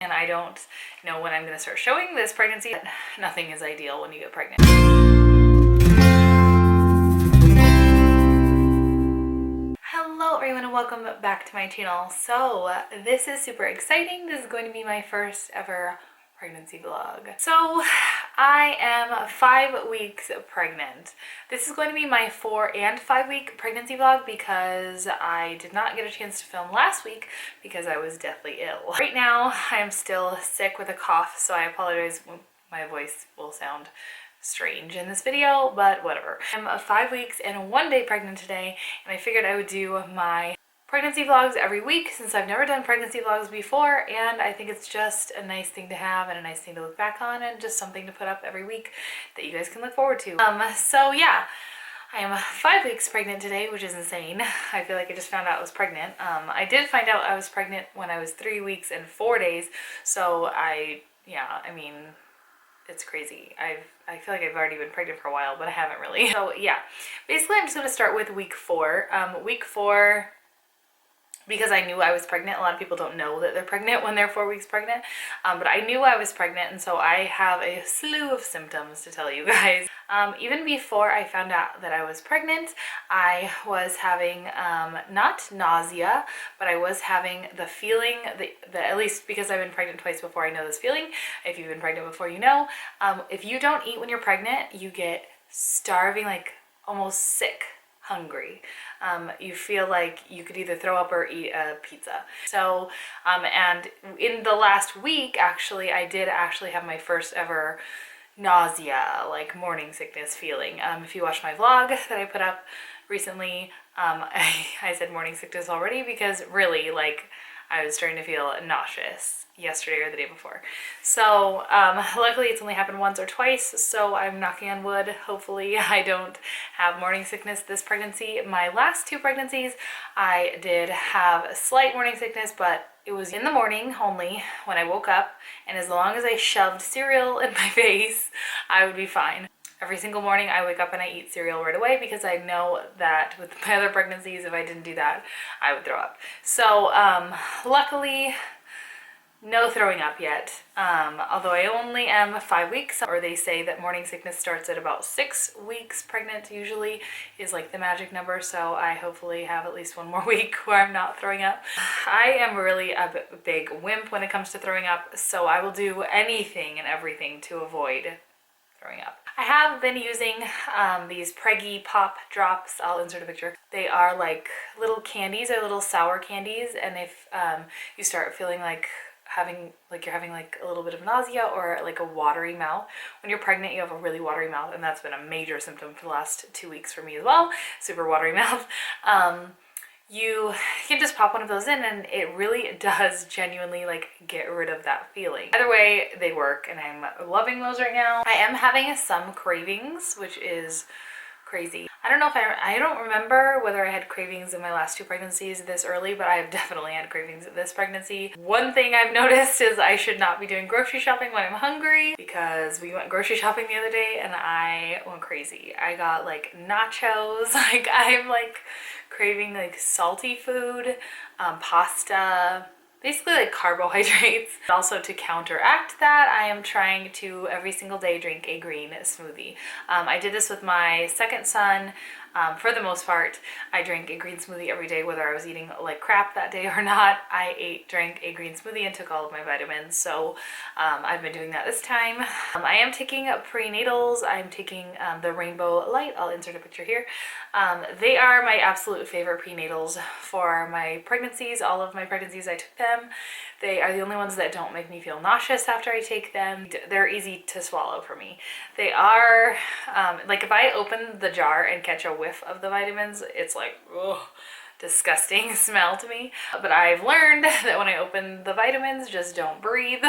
and I don't know when I'm going to start showing this pregnancy. Nothing is ideal when you get pregnant. Hello everyone and welcome back to my channel. So this is super exciting. This is going to be my first ever pregnancy vlog. So I am 5 weeks pregnant. This is going to be my 4 and 5 week pregnancy vlog because I did not get a chance to film last week because I was deathly ill. Right now I am still sick with a cough, so I apologize. My voice will sound strange in this video, but whatever. I'm 5 weeks and 1 day pregnant today, and I figured I would do my pregnancy vlogs every week since I've never done pregnancy vlogs before, and I think it's just a nice thing to have and a nice thing to look back on and just something to put up every week that you guys can look forward to. So yeah, I am 5 weeks pregnant today, which is insane. I feel like I just found out I was pregnant. I did find out I was pregnant when I was 3 weeks and 4 days, so I mean, it's crazy. I feel like I've already been pregnant for a while, but I haven't really. So yeah, basically I'm just going to start with week 4. Week 4, because I knew I was pregnant. A lot of people don't know that they're pregnant when they're 4 weeks pregnant, but I knew I was pregnant, and so I have a slew of symptoms to tell you guys. Even before I found out that I was pregnant, I was having not nausea, but I was having the feeling that at least because I've been pregnant twice before, I know this feeling. If you've been pregnant before, you know. If you don't eat when you're pregnant, you get starving, like almost sick, hungry. You feel like you could either throw up or eat a pizza. So, and in the last week, actually, I did actually have my first ever nausea, like morning sickness feeling. If you watch my vlog that I put up recently, I said morning sickness already because really, like, I was starting to feel nauseous yesterday or the day before. So luckily it's only happened once or twice, so I'm knocking on wood. Hopefully I don't have morning sickness this pregnancy. My last 2 pregnancies I did have a slight morning sickness, but it was in the morning only when I woke up, and as long as I shoved cereal in my face, I would be fine. Every single morning I wake up and I eat cereal right away because I know that with my other pregnancies, if I didn't do that, I would throw up. So luckily, no throwing up yet, although I only am 5 weeks, or they say that morning sickness starts at about 6 weeks pregnant usually is like the magic number, so I hopefully have at least 1 more week where I'm not throwing up. I am really a big wimp when it comes to throwing up, so I will do anything and everything to avoid throwing up. I have been using these Preggy Pop Drops. I'll insert a picture. They are like little candies, or little sour candies, and if you start feeling like you're having like a little bit of nausea or like a watery mouth. When you're pregnant, you have a really watery mouth, and that's been a major symptom for the last 2 weeks for me as well. Super watery mouth. You can just pop one of those in, and it really does genuinely like get rid of that feeling. Either way, they work, and I'm loving those right now. I am having some cravings, which is crazy. I don't know if I don't remember whether I had cravings in my last 2 pregnancies this early, but I have definitely had cravings this pregnancy. One thing I've noticed is I should not be doing grocery shopping when I'm hungry, because we went grocery shopping the other day and I went crazy. I got like nachos, like I'm like craving like salty food, pasta, basically like carbohydrates. Also, to counteract that, I am trying to every single day drink a green smoothie. I did this with my second son. For the most part, I drank a green smoothie every day, whether I was eating like crap that day or not. I drank a green smoothie and took all of my vitamins. So I've been doing that this time. I am taking prenatals. I'm taking the Rainbow Light. I'll insert a picture here. They are my absolute favorite prenatals for my pregnancies. All of my pregnancies I took them. They are the only ones that don't make me feel nauseous after I take them. They're easy to swallow for me. They are, like if I open the jar and catch a whiff of the vitamins, it's like, ugh, disgusting smell to me. But I've learned that when I open the vitamins, just don't breathe.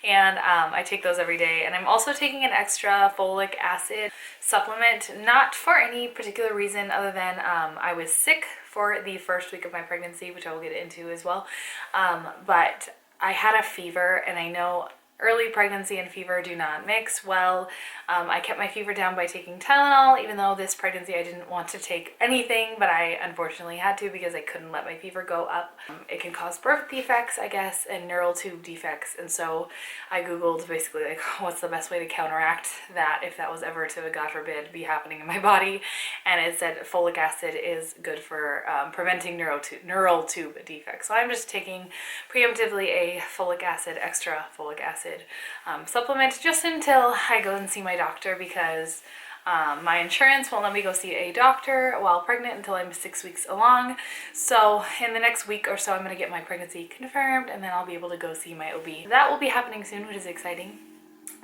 And I take those every day. And I'm also taking an extra folic acid supplement, not for any particular reason other than I was sick for the first week of my pregnancy, which I will get into as well. But I had a fever, and I know early pregnancy and fever do not mix well. I kept my fever down by taking Tylenol, even though this pregnancy I didn't want to take anything, but I unfortunately had to because I couldn't let my fever go up. It can cause birth defects, I guess, and neural tube defects, and so I googled basically like what's the best way to counteract that if that was ever to, God forbid, be happening in my body, and it said folic acid is good for preventing neural tube defects. So I'm just taking preemptively a extra folic acid supplement just until I go and see my doctor, because my insurance won't let me go see a doctor while pregnant until I'm 6 weeks along. So in the next week or so, I'm going to get my pregnancy confirmed, and then I'll be able to go see my OB. That will be happening soon, which is exciting.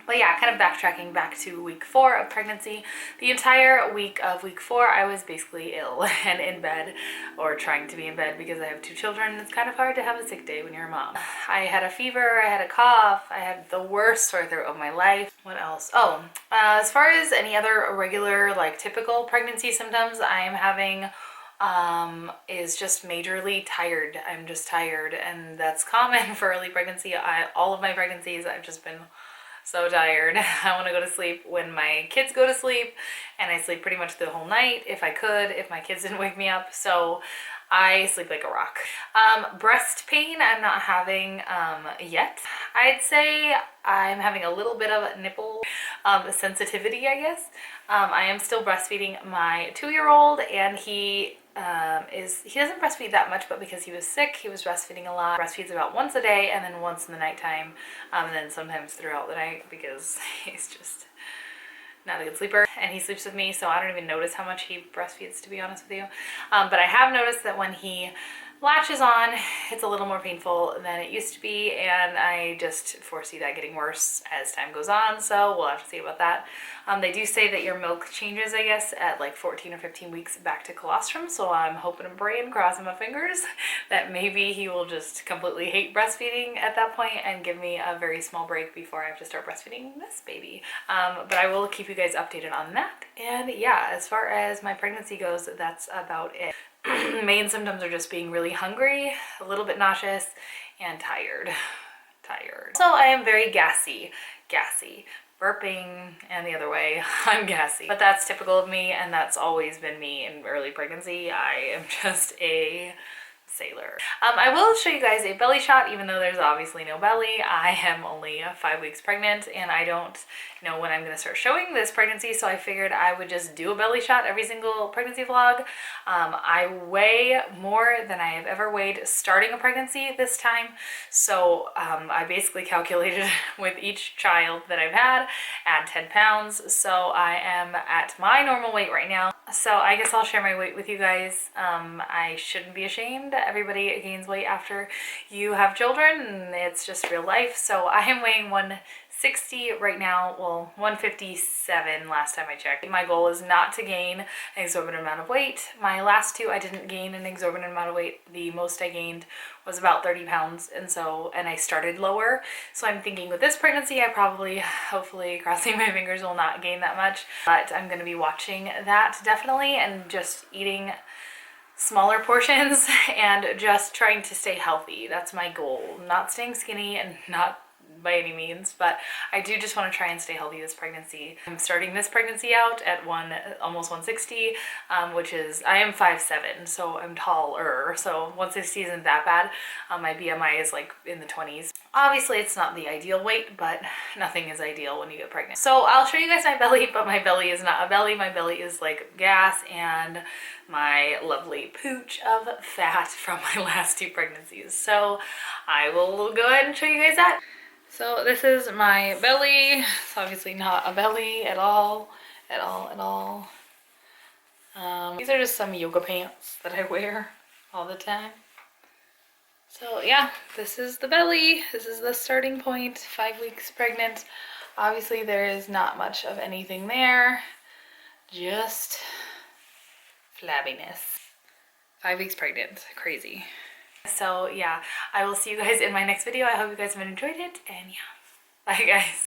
But yeah, kind of backtracking back to week 4 of pregnancy. The entire week of week 4, I was basically ill and in bed, or trying to be in bed, because I have 2 children. It's kind of hard to have a sick day when you're a mom. I had a fever, I had a cough, I had the worst sore throat of my life. What else? Oh, as far as any other regular, like typical pregnancy symptoms I am having is just majorly tired. I'm just tired, and that's common for early pregnancy. All of my pregnancies, I've just been so tired. I want to go to sleep when my kids go to sleep, and I sleep pretty much the whole night if I could, if my kids didn't wake me up. So I sleep like a rock. Breast pain I'm not having yet. I'd say I'm having a little bit of nipple sensitivity, I guess. I am still breastfeeding my 2-year-old, and he doesn't breastfeed that much, but because he was sick, he was breastfeeding a lot. Breastfeeds about once a day, and then once in the nighttime, and then sometimes throughout the night, because he's just not a good sleeper, and he sleeps with me, so I don't even notice how much he breastfeeds, to be honest with you. But I have noticed that when he latches on, it's a little more painful than it used to be, and I just foresee that getting worse as time goes on, so we'll have to see about that. They do say that your milk changes, I guess, at like 14 or 15 weeks back to colostrum, so I'm hoping and praying, crossing my fingers, that maybe he will just completely hate breastfeeding at that point and give me a very small break before I have to start breastfeeding this baby. But I will keep you guys updated on that. And yeah, as far as my pregnancy goes, that's about it. Main symptoms are just being really hungry, a little bit nauseous, and tired. So I am very gassy, burping, and the other way, I'm gassy. But that's typical of me, and that's always been me in early pregnancy. I am just a sailor. I will show you guys a belly shot, even though there's obviously no belly. I am only 5 weeks pregnant, and I don't know when I'm going to start showing this pregnancy, so I figured I would just do a belly shot every single pregnancy vlog. I weigh more than I have ever weighed starting a pregnancy this time, so I basically calculated with each child that I've had, add 10 pounds, so I am at my normal weight right now. So I guess I'll share my weight with you guys. I shouldn't be ashamed. Everybody gains weight after you have children, and it's just real life. So I am weighing 160 right now, well, 157 last time I checked. My goal is not to gain an exorbitant amount of weight. My last 2, I didn't gain an exorbitant amount of weight. The most I gained was about 30 pounds, and I started lower. So I'm thinking with this pregnancy, I probably, hopefully, crossing my fingers, will not gain that much. But I'm going to be watching that definitely, and just eating smaller portions and just trying to stay healthy. That's my goal. Not staying skinny, and not by any means, but I do just want to try and stay healthy this pregnancy. I'm starting this pregnancy out at almost 160, which is, I am 5'7", so I'm taller, so 160 isn't that bad. My BMI is like in the 20s. Obviously it's not the ideal weight, but nothing is ideal when you get pregnant. So I'll show you guys my belly, but my belly is not a belly. My belly is like gas and my lovely pooch of fat from my last 2 pregnancies. So I will go ahead and show you guys that. So this is my belly. It's obviously not a belly at all. These are just some yoga pants that I wear all the time. So yeah, this is the belly. This is the starting point, 5 weeks pregnant. Obviously there is not much of anything there, just flabbiness. 5 weeks pregnant, crazy. So yeah, I will see you guys in my next video. I hope you guys have enjoyed it, and yeah, bye guys.